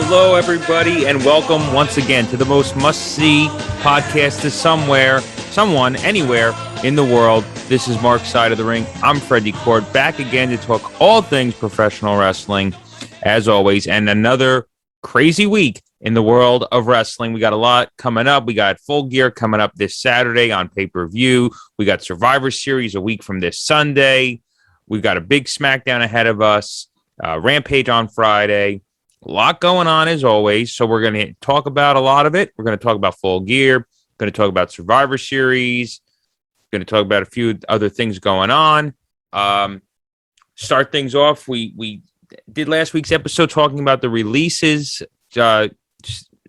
Hello, everybody, and welcome once again to the most must-see podcast to someone, anywhere in the world. This is Mark's Side of the Ring. I'm Freddie Court, back again to talk all things professional wrestling, as always, and another crazy week in the world of wrestling. We got a lot coming up. We got Full Gear coming up this Saturday on pay-per-view. We got Survivor Series a week from this Sunday. We've got a big Smackdown ahead of us. Rampage on Friday. A lot going on as always. So we're going to talk about a lot of it. We're going to talk about Full Gear. Going to talk about Survivor Series. Going to talk about a few other things going on. Start things off. We did last week's episode talking about the releases.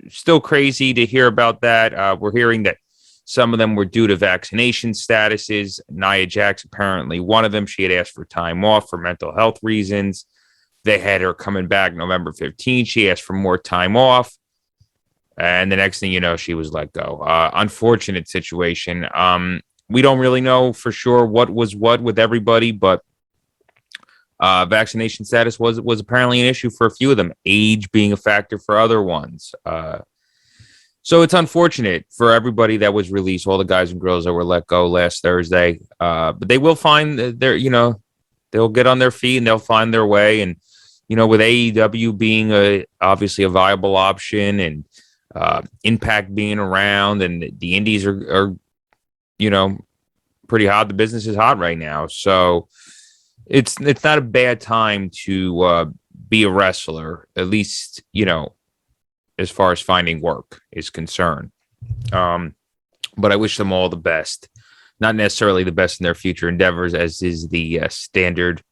Still crazy to hear about that. We're hearing that some of them were due to vaccination statuses. Nia Jax, apparently one of them, she had asked for time off for mental health reasons. They had her coming back November 15th. She asked for more time off. And the next thing you know, she was let go. Unfortunate situation. We don't really know for sure what was what with everybody, but vaccination status was apparently an issue for a few of them, age being a factor for other ones. So it's unfortunate for everybody that was released, all the guys and girls that were let go last Thursday. But they will find they'll get on their feet and they'll find their way. And with AEW being obviously a viable option and Impact being around and the indies are pretty hot. The business is hot right now. So it's not a bad time to be a wrestler, at least, as far as finding work is concerned. But I wish them all the best. Not necessarily the best in their future endeavors, as is the standard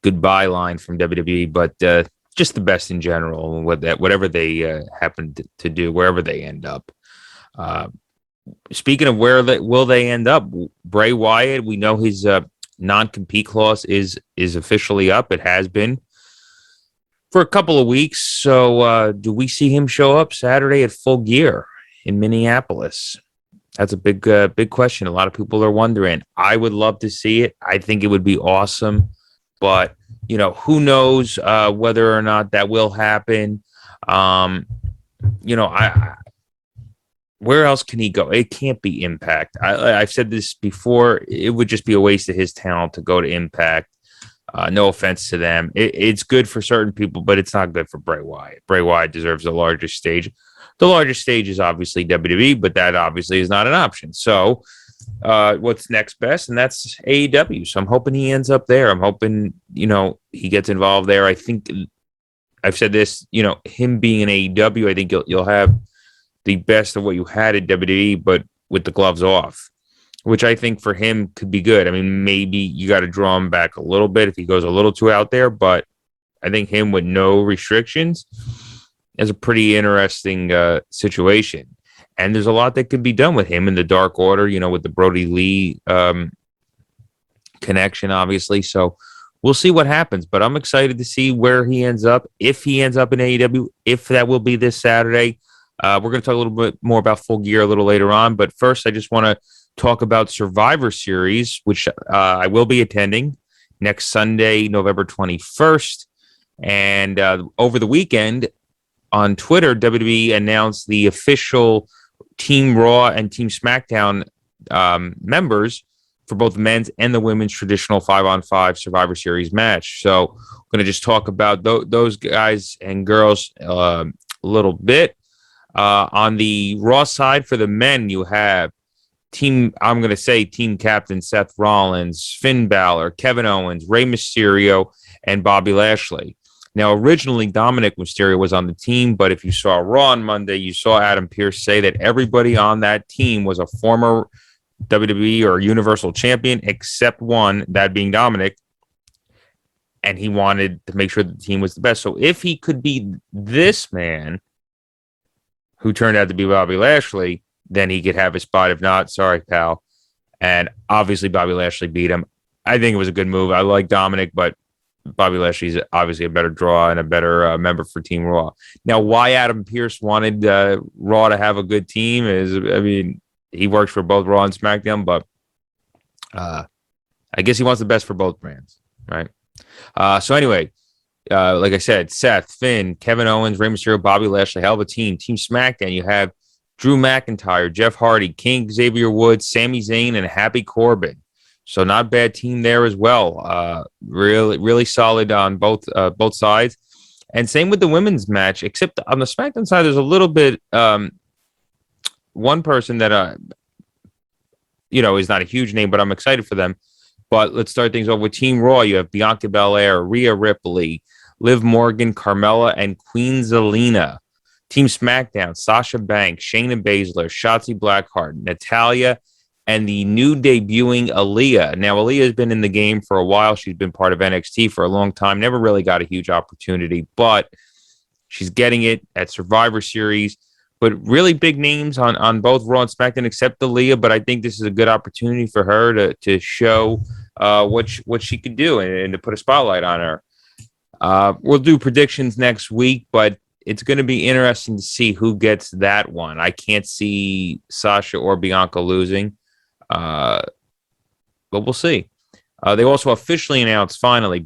goodbye line from WWE, but just the best in general, whatever they happen to do, wherever they end up. Speaking of will they end up, Bray Wyatt, we know his non-compete clause is officially up. It has been for a couple of weeks. So do we see him show up Saturday at Full Gear in Minneapolis? That's a big question. A lot of people are wondering. I would love to see it. I think it would be awesome. But, who knows whether or not that will happen. Where else can he go? It can't be Impact. I've said this before. It would just be a waste of his talent to go to Impact. No offense to them. It's good for certain people, but it's not good for Bray Wyatt. Bray Wyatt deserves the largest stage. The largest stage is obviously WWE, but that obviously is not an option. So what's next best? And that's AEW. So I'm hoping he ends up there. I'm hoping, he gets involved there. I think I've said this, him being in AEW, I think you'll have the best of what you had at WWE, but with the gloves off, which I think for him could be good. I mean, maybe you got to draw him back a little bit if he goes a little too out there, but I think him with no restrictions is a pretty interesting situation. And there's a lot that could be done with him in the Dark Order, with the Brody Lee connection, obviously. So we'll see what happens, but I'm excited to see where he ends up, if he ends up in AEW, if that will be this Saturday. We're going to talk a little bit more about Full Gear a little later on, but first I just want to talk about Survivor Series, which I will be attending next Sunday, November 21st. And over the weekend on Twitter, WWE announced the official Team Raw and Team Smackdown members for both the men's and the women's traditional 5-on-5 Survivor Series match. So we're going to just talk about those guys and girls a little bit. On the Raw side for the men, you have team captain Seth Rollins, Finn Balor, Kevin Owens, Rey Mysterio, and Bobby Lashley. Now, originally, Dominic Mysterio was on the team, but if you saw Raw on Monday, you saw Adam Pearce say that everybody on that team was a former WWE or Universal Champion, except one, that being Dominic, and he wanted to make sure the team was the best. So if he could be this man, who turned out to be Bobby Lashley, then he could have a spot. If not, sorry, pal. And obviously, Bobby Lashley beat him. I think it was a good move. I like Dominic, but Bobby Lashley's obviously a better draw and a better member for Team Raw. Now, why Adam Pearce wanted Raw to have a good team is, he works for both Raw and SmackDown, but I guess he wants the best for both brands, right? So anyway, like I said, Seth, Finn, Kevin Owens, Rey Mysterio, Bobby Lashley, hell of a team. Team SmackDown, you have Drew McIntyre, Jeff Hardy, King Xavier Woods, Sami Zayn, and Happy Corbin. So not bad team there as well. Really, really solid on both sides. And same with the women's match, except on the SmackDown side, there's a little bit one person that is not a huge name, but I'm excited for them. But let's start things off with Team Raw. You have Bianca Belair, Rhea Ripley, Liv Morgan, Carmella, and Queen Zelina. Team SmackDown, Sasha Banks, Shayna Baszler, Shotzi Blackheart, Natalya, and the new debuting Aaliyah. Now, Aaliyah has been in the game for a while. She's been part of NXT for a long time. Never really got a huge opportunity, but she's getting it at Survivor Series. But really big names on both Raw and SmackDown, except Aaliyah. But I think this is a good opportunity for her to show what she could do and to put a spotlight on her. We'll do predictions next week, but it's going to be interesting to see who gets that one. I can't see Sasha or Bianca losing, but we'll see. They also officially announced finally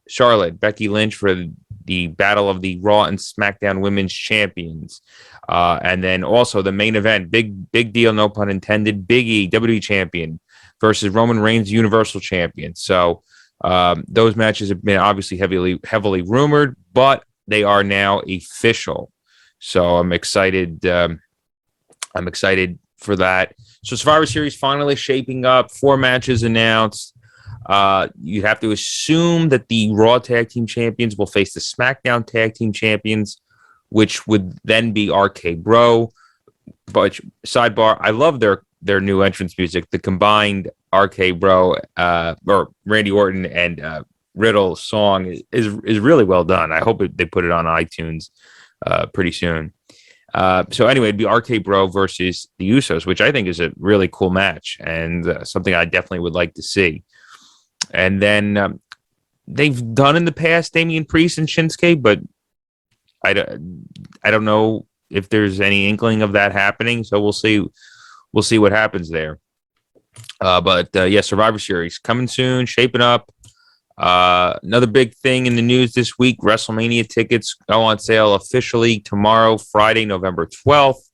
Charlotte, Becky Lynch for the battle of the Raw and SmackDown Women's Champions. And then also the main event, big deal, no pun intended, Biggie, WWE Champion versus Roman Reigns, Universal Champion. So those matches have been obviously heavily rumored, but they are now official. So I'm excited. I'm excited for that. So Survivor Series finally shaping up. 4 matches announced. You have to assume that the Raw Tag Team Champions will face the SmackDown Tag Team Champions, which would then be RK Bro. But sidebar, I love their new entrance music. The combined RK Bro or Randy Orton and Riddle song is really well done. I hope they put it on iTunes pretty soon. So anyway, it'd be RK Bro versus the Usos, which I think is a really cool match and something I definitely would like to see. And then they've done in the past Damian Priest and Shinsuke, but I don't know if there's any inkling of that happening. So we'll see. We'll see what happens there. But Survivor Series coming soon, shaping up. Another big thing in the news this week, WrestleMania tickets go on sale officially tomorrow, Friday, November 12th.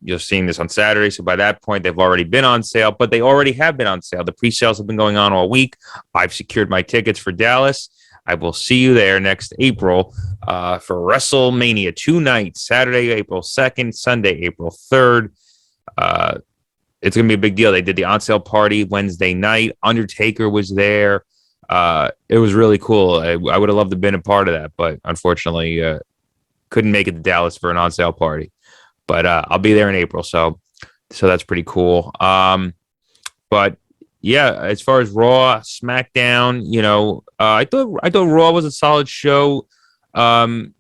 You're seeing this on Saturday, so by that point, they've already been on sale, but they already have been on sale. The pre-sales have been going on all week. I've secured my tickets for Dallas. I will see you there next April for WrestleMania. 2 nights, Saturday, April 2nd, Sunday, April 3rd. It's going to be a big deal. They did the on-sale party Wednesday night. Undertaker was there. It was really cool. I would have loved to have been a part of that, but unfortunately couldn't make it to Dallas for an on-sale party. But I'll be there in April, so that's pretty cool. But yeah, as far as Raw, SmackDown, I thought Raw was a solid show. Was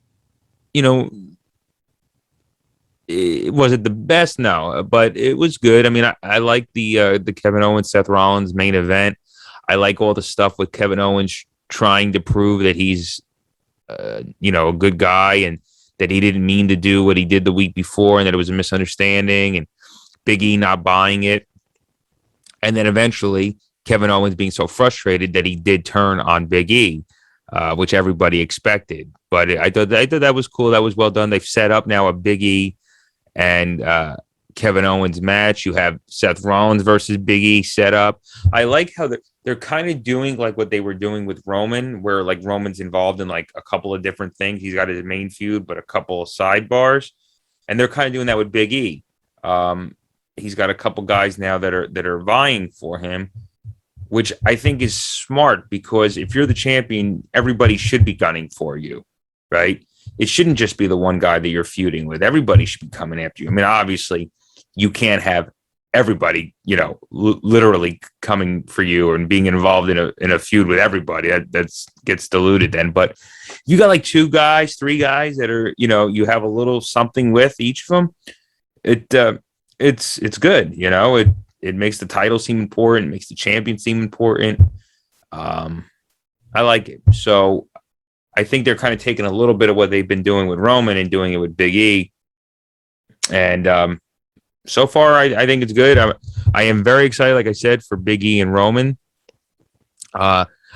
it the best? No, but it was good. I mean, I like the Kevin Owens, Seth Rollins main event. I like all the stuff with Kevin Owens trying to prove that he's, a good guy and that he didn't mean to do what he did the week before and that it was a misunderstanding, and Big E not buying it. And then eventually Kevin Owens being so frustrated that he did turn on Big E, which everybody expected. But I thought that was cool. That was well done. They've set up now a Big E and Kevin Owens match. You have Seth Rollins versus Big E set up. I like how they're kind of doing like what they were doing with Roman, where like Roman's involved in like a couple of different things. He's got his main feud, but a couple of sidebars, and they're kind of doing that with Big E. He's got a couple guys now that are vying for him, which I think is smart, because if you're the champion, everybody should be gunning for you, right? It shouldn't just be the one guy that you're feuding with. Everybody should be coming after you. I mean, obviously, you can't have everybody, literally coming for you and being involved in a feud with everybody. That gets diluted then. But you got like 2 guys, 3 guys that are, you have a little something with each of them. It's good. It makes the title seem important. It makes the champion seem important. I like it. So I think they're kind of taking a little bit of what they've been doing with Roman and doing it with Big E. And so far, I think it's good. I am very excited, like I said, for Big E and Roman.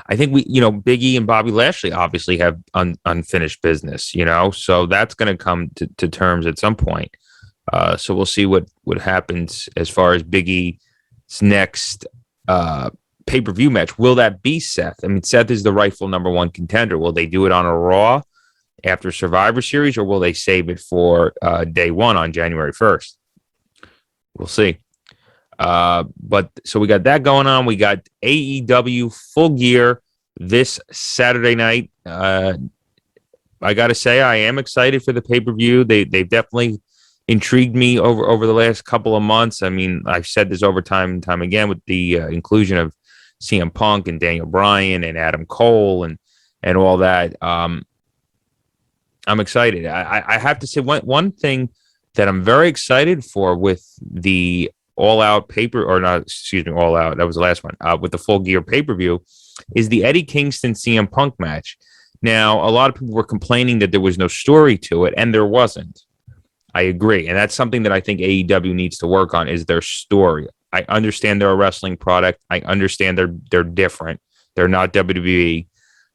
I think Biggie and Bobby Lashley obviously have unfinished business, so that's going to come to terms at some point. So we'll see what happens as far as Biggie's next pay-per-view match. Will that be Seth? I mean, Seth is the rightful number one contender. Will they do it on a Raw after Survivor Series, or will they save it for day one on January 1st? We'll see. But so we got that going on. We got AEW Full Gear this Saturday night. I got to say, I am excited for the pay-per-view. They've definitely intrigued me over the last couple of months. I mean, I've said this over time and time again with the inclusion of CM Punk and Daniel Bryan and Adam Cole and all that. I'm excited. I have to say one thing that I'm very excited for with the All Out All Out. That was the last one. With the Full Gear pay-per-view is the Eddie Kingston CM Punk match. Now, a lot of people were complaining that there was no story to it, and there wasn't. I agree. And that's something that I think AEW needs to work on is their story. I understand they're a wrestling product. I understand they're different. They're not WWE.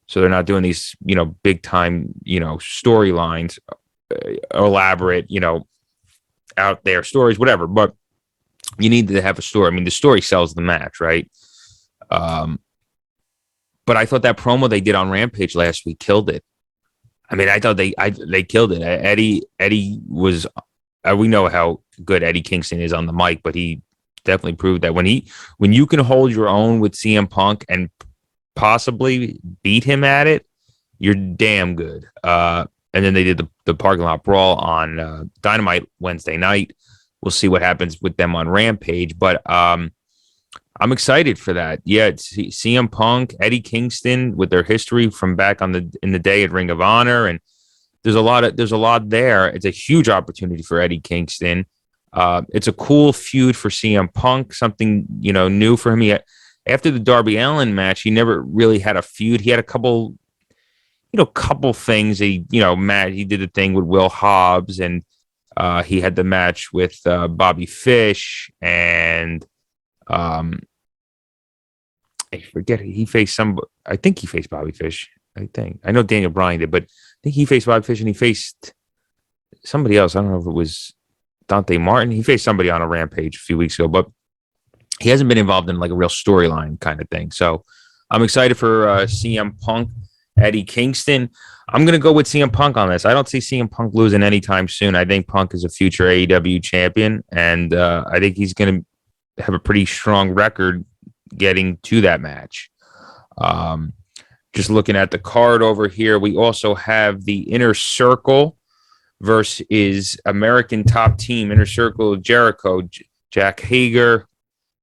So they're not doing these, big time, storylines, elaborate, out there stories, whatever. But you need to have a story. I mean, the story sells the match, right? But I thought that promo they did on Rampage last week killed it. I mean, I thought they killed it. Eddie was. We know how good Eddie Kingston is on the mic, but he definitely proved that when you can hold your own with CM Punk and possibly beat him at it, you're damn good. And then they did the parking lot brawl on Dynamite Wednesday night. We'll see what happens with them on Rampage, but I'm excited for that. Yeah, CM Punk, Eddie Kingston with their history from back in the day at Ring of Honor, and there's a lot there. It's a huge opportunity for Eddie Kingston. It's a cool feud for CM Punk, something new for him. After the Darby Allen match, he never really had a feud. He had a couple things. He did the thing with Will Hobbs, and he had the match with Bobby Fish, and I forget he faced I think he faced Bobby Fish. I know Daniel Bryan did, but I think he faced Bobby Fish and he faced somebody else. I don't know if it was Dante Martin. He faced somebody on a Rampage a few weeks ago, but he hasn't been involved in like a real storyline kind of thing. So I'm excited for CM Punk, Eddie Kingston. I'm going to go with CM Punk on this. I don't see CM Punk losing anytime soon. I think Punk is a future AEW champion, and I think he's going to have a pretty strong record getting to that match. Just looking at the card over here, we also have the Inner Circle versus American Top Team. Inner Circle, Jericho, Jack Hager,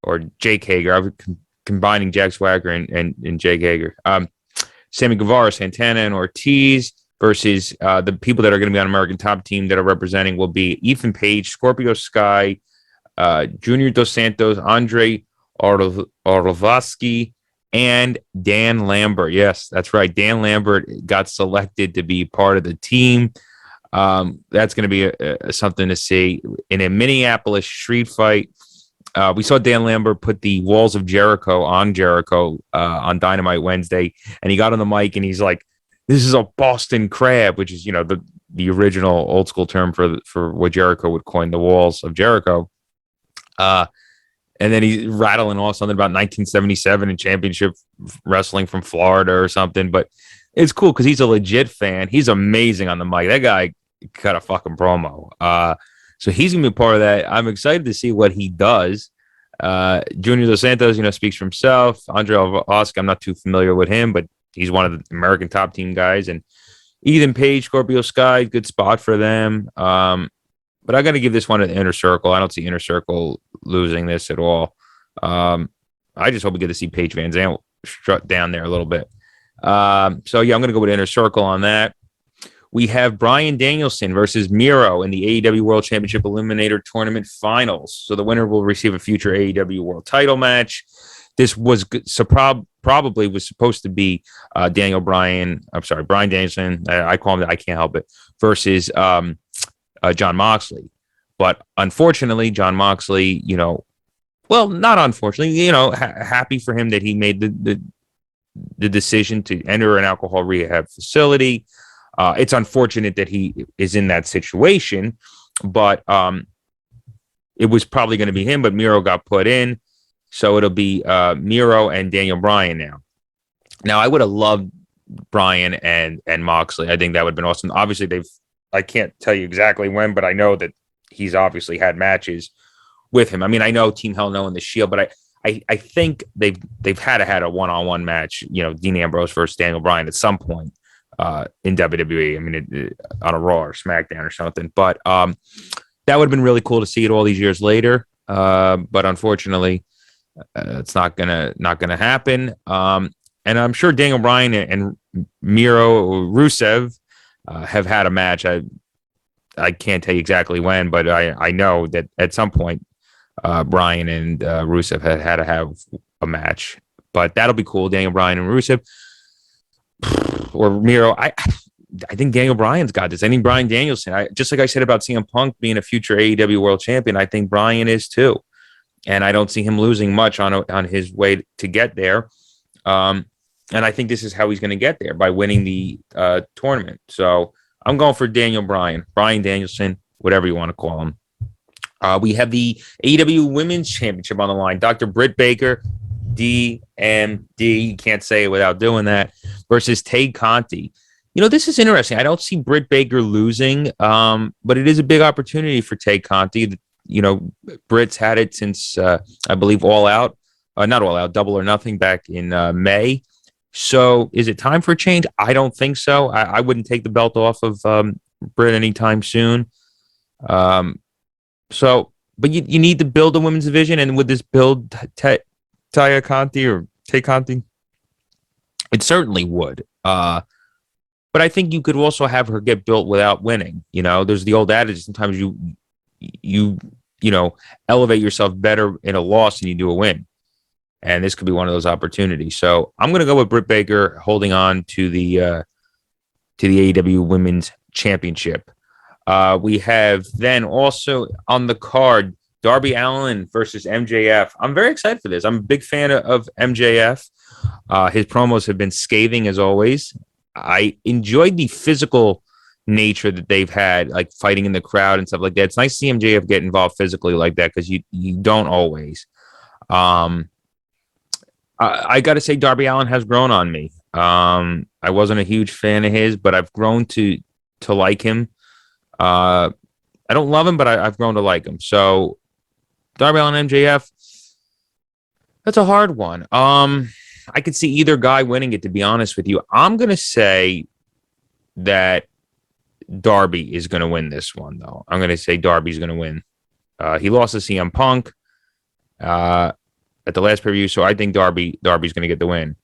or Jake Hager. I was combining Jack Swagger and Jake Hager. Sammy Guevara, Santana, and Ortiz versus the people that are going to be on American Top Team that are representing will be Ethan Page, Scorpio Sky, Junior Dos Santos, Andre Arlovsky, and Dan Lambert. Yes, that's right. Dan Lambert got selected to be part of the team. That's going to be something to see in a Minneapolis street fight. We saw Dan Lambert put the Walls of Jericho on Dynamite Wednesday, and he got on the mic and he's like, "This is a Boston Crab," which is the original old school term for what Jericho would coin the Walls of Jericho. And then he's rattling off something about 1977 and championship wrestling from Florida or something. But it's cool because he's a legit fan. He's amazing on the mic. That guy cut a fucking promo. So he's going to be part of that. I'm excited to see what he does. Junior Dos Santos, speaks for himself. Andre Arlovsky, I'm not too familiar with him, but he's one of the American Top Team guys. And Ethan Page, Scorpio Sky, good spot for them. But I got to give this one to the Inner Circle. I don't see Inner Circle losing this at all. I just hope we get to see Paige Van Zandt strut down there a little bit. So, yeah, I'm going to go with Inner Circle on that. We have Bryan Danielson versus Miro in the AEW World Championship Eliminator Tournament Finals. So the winner will receive a future AEW World Title match. This was probably was supposed to be Bryan Danielson. I call him. I can't help it. Versus Jon Moxley. But unfortunately, Jon Moxley, not unfortunately, happy for him that he made the decision to enter an alcohol rehab facility. It's unfortunate that he is in that situation, but it was probably going to be him, but Miro got put in. So it'll be Miro and Daniel Bryan now. Now, I would have loved Bryan and Moxley. I think that would have been awesome. Obviously, I can't tell you exactly when, but I know that he's obviously had matches with him. I mean, I know Team Hell No and the Shield, but I think they've had a one-on-one match, Dean Ambrose versus Daniel Bryan at some point in WWE. I mean, on a Raw or SmackDown or something. But that would have been really cool to see it all these years later. But unfortunately, it's not gonna happen. And I'm sure Daniel Bryan and Miro Rusev have had a match. I can't tell you exactly when, but I know that at some point Bryan and Rusev had to have a match. But that'll be cool. Daniel Bryan and Rusev or Miro. I think Daniel Bryan's got this. I think Bryan Danielson. Just like I said about CM Punk being a future AEW World Champion, I think Bryan is too. And I don't see him losing much on his way to get there. And I think this is how he's going to get there, by winning the tournament. So I'm going for Daniel Bryan, Bryan Danielson, whatever you want to call him. We have the AEW Women's Championship on the line. Dr. Britt Baker, DMD, you can't say it without doing that, versus Tay Conti. This is interesting. I don't see Britt Baker losing, but it is a big opportunity for Tay Conti. Britt's had it since, I believe, All Out. Not All Out, Double or Nothing back in May. So is it time for a change? I don't think so. I wouldn't take the belt off of Britt anytime soon. But you need to build a women's division, and with this build, Taya Conti or Tay Conti, it certainly would. But I think you could also have her get built without winning. There's the old adage: sometimes you elevate yourself better in a loss than you do a win. And this could be one of those opportunities. So I'm going to go with Britt Baker holding on to the AEW Women's Championship. We have then also on the card, Darby Allen versus MJF. I'm very excited for this. I'm a big fan of MJF. His promos have been scathing as always. I enjoyed the physical nature that they've had, like fighting in the crowd and stuff like that. It's nice to see MJF get involved physically like that, because you don't always. I got to say, Darby Allen has grown on me. I wasn't a huge fan of his, but I've grown to like him. I don't love him, but I've grown to like him. So Darby Allin, MJF, that's a hard one. I could see either guy winning it, to be honest with you. I'm going to say that Darby is going to win this one, though. I'm going to say Darby's going to win. He lost to CM Punk at the last preview, so I think Darby's going to get the win.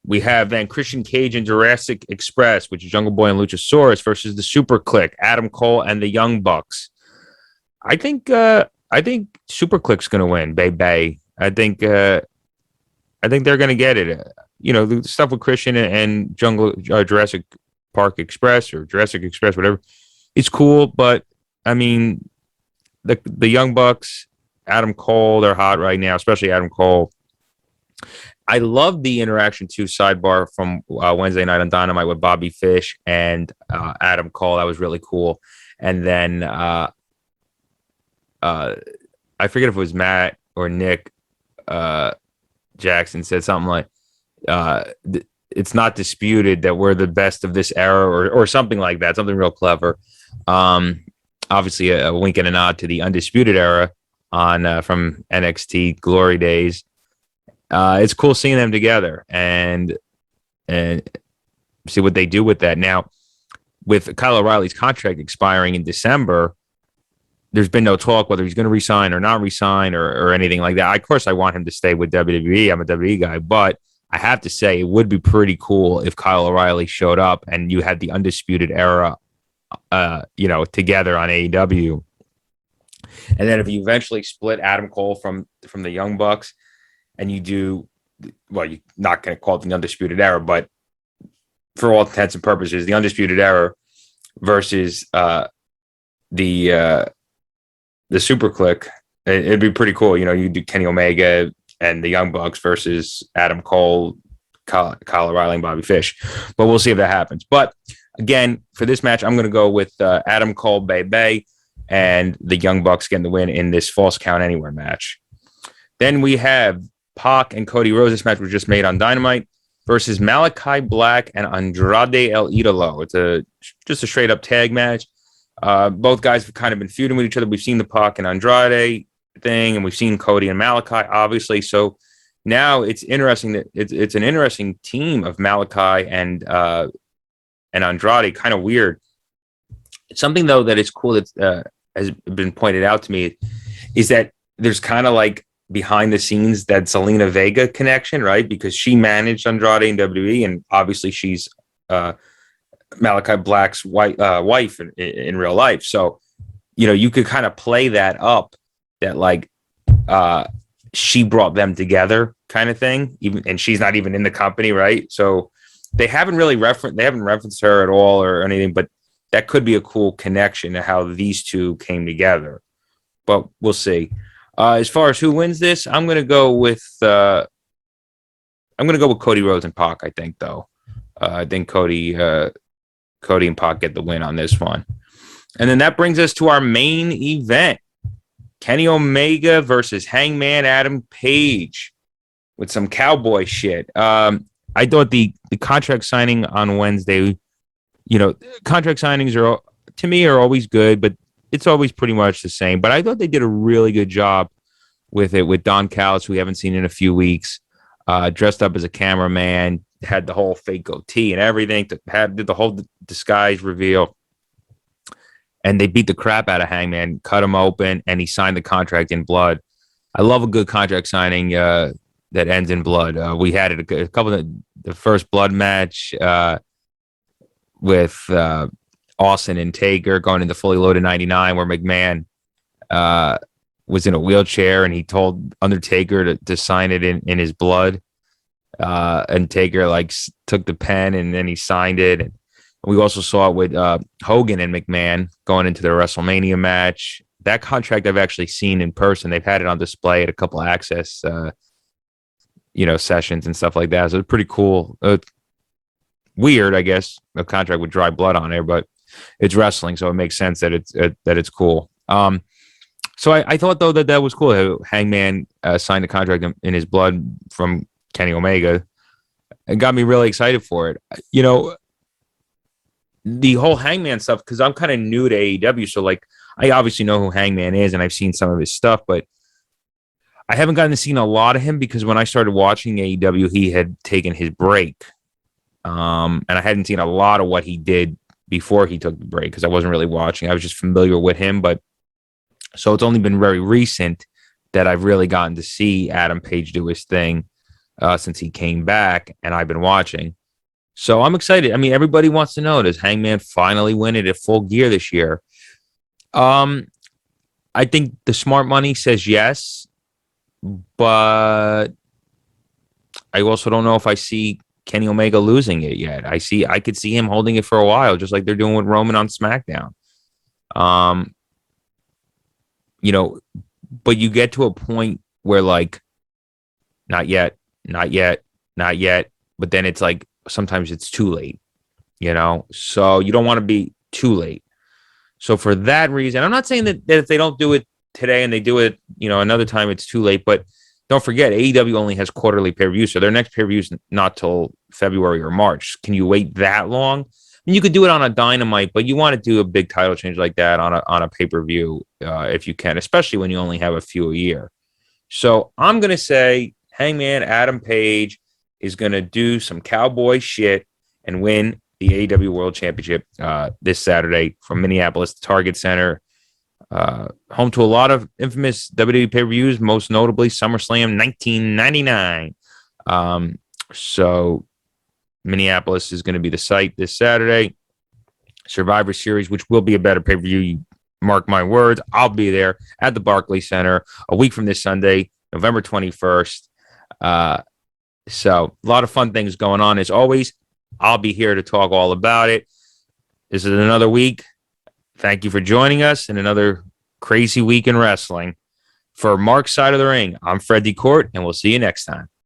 We have then Christian Cage and Jurassic Express, which is Jungle Boy and Luchasaurus, versus the Super Click, Adam Cole and the Young Bucks. I think Super Click's going to win, baby. I think they're going to get it. The stuff with Christian and Jurassic Park Express or Jurassic Express, whatever, it's cool. But I mean, the Young Bucks, Adam Cole, they're hot right now, especially Adam Cole. I love the interaction too, sidebar from Wednesday night on Dynamite with Bobby Fish and Adam Cole. That was really cool. And then I forget if it was Matt or Nick Jackson said something like, it's not disputed that we're the best of this era, or something like that, something real clever. Obviously a wink and a nod to the Undisputed Era on from NXT Glory Days. It's cool seeing them together and see what they do with that. Now, with Kyle O'Reilly's contract expiring in December, there's been no talk whether he's going to resign or not resign or anything like that. Of course, I want him to stay with WWE. I'm a WWE guy, but I have to say it would be pretty cool if Kyle O'Reilly showed up and you had the Undisputed Era, together on AEW. And then if you eventually split Adam Cole from the Young Bucks, and you do, well, you're not going to call it the Undisputed Era, but for all intents and purposes, the Undisputed Era versus the Super Click, it'd be pretty cool. You do Kenny Omega and the Young Bucks versus Adam Cole, Kyle O'Reilly and Bobby Fish. But we'll see if that happens. But again, for this match, I'm going to go with Adam Cole, Bay, and the Young Bucks getting the win in this False Count Anywhere match. Then we have Pac and Cody Rhodes. This match was just made on Dynamite versus Malachi Black and Andrade El Idolo. It's just a straight up tag match. Both guys have kind of been feuding with each other. We've seen the Pac and Andrade thing, and we've seen Cody and Malachi, obviously. So now it's interesting that it's an interesting team of Malachi and Andrade. Kind of weird. Something though that is cool that has been pointed out to me is that there's kind of like behind the scenes that Zelina Vega connection, right? Because she managed Andrade in WWE, and obviously she's Malachi Black's wife in real life. So, you could kind of play that up that like she brought them together kind of thing, and she's not even in the company, right? So they haven't referenced her at all or anything, but that could be a cool connection to how these two came together. But we'll see. As far as who wins this, I'm gonna go with Cody Rhodes and Pac. I think though, I think Cody and Pac get the win on this one, and then that brings us to our main event: Kenny Omega versus Hangman Adam Page with some cowboy shit. I thought the contract signing on Wednesday, contract signings are always good, but it's always pretty much the same. But I thought they did a really good job with it, with Don Callis, who we haven't seen in a few weeks, dressed up as a cameraman, had the whole fake goatee and everything, did the whole disguise reveal. And they beat the crap out of Hangman, cut him open, and he signed the contract in blood. I love a good contract signing that ends in blood. We had it a couple of the first blood match with Austin and Taker going into Fully Loaded 99, where McMahon was in a wheelchair and he told Undertaker to sign it in his blood. And Taker took the pen and then he signed it. And we also saw it with Hogan and McMahon going into their WrestleMania match. That contract I've actually seen in person. They've had it on display at a couple of Access, sessions and stuff like that. So it's pretty cool. Weird, I guess, a contract with dry blood on there, but it's wrestling, so it makes sense that it's cool. So I thought though that was cool. Hangman signed a contract in his blood from Kenny Omega. It got me really excited for it. The whole Hangman stuff, because I'm kind of new to AEW, so I obviously know who Hangman is and I've seen some of his stuff, but I haven't gotten to see a lot of him because when I started watching AEW, he had taken his break. And I hadn't seen a lot of what he did before he took the break because I wasn't really watching. I was just familiar with him, but so it's only been very recent that I've really gotten to see Adam Page do his thing since he came back, and I've been watching. So I'm excited. I mean, everybody wants to know, does Hangman finally win it at Full Gear this year? I think the smart money says yes, but I also don't know if I see Kenny Omega losing it yet. I could see him holding it for a while, just like they're doing with Roman on SmackDown. But you get to a point where not yet. But then it's sometimes it's too late, so you don't want to be too late. So for that reason, I'm not saying that if they don't do it today and they do it, another time, it's too late, but don't forget, AEW only has quarterly pay-per-view, so their next pay-per-view is not till February or March. Can you wait that long? I mean, you could do it on a Dynamite, but you want to do a big title change like that on a pay-per-view if you can, especially when you only have a few a year. So I'm going to say Hangman Adam Page is going to do some cowboy shit and win the AEW World Championship this Saturday from Minneapolis Target Center. Home to a lot of infamous WWE pay-per-views, most notably SummerSlam 1999. So Minneapolis is going to be the site this Saturday. Survivor Series, which will be a better pay-per-view. You mark my words. I'll be there at the Barclays Center a week from this Sunday, November 21st. So a lot of fun things going on. As always, I'll be here to talk all about it. This is another week. Thank you for joining us in another crazy week in wrestling. For Mark's Side of the Ring, I'm Fred DeCourt, and we'll see you next time.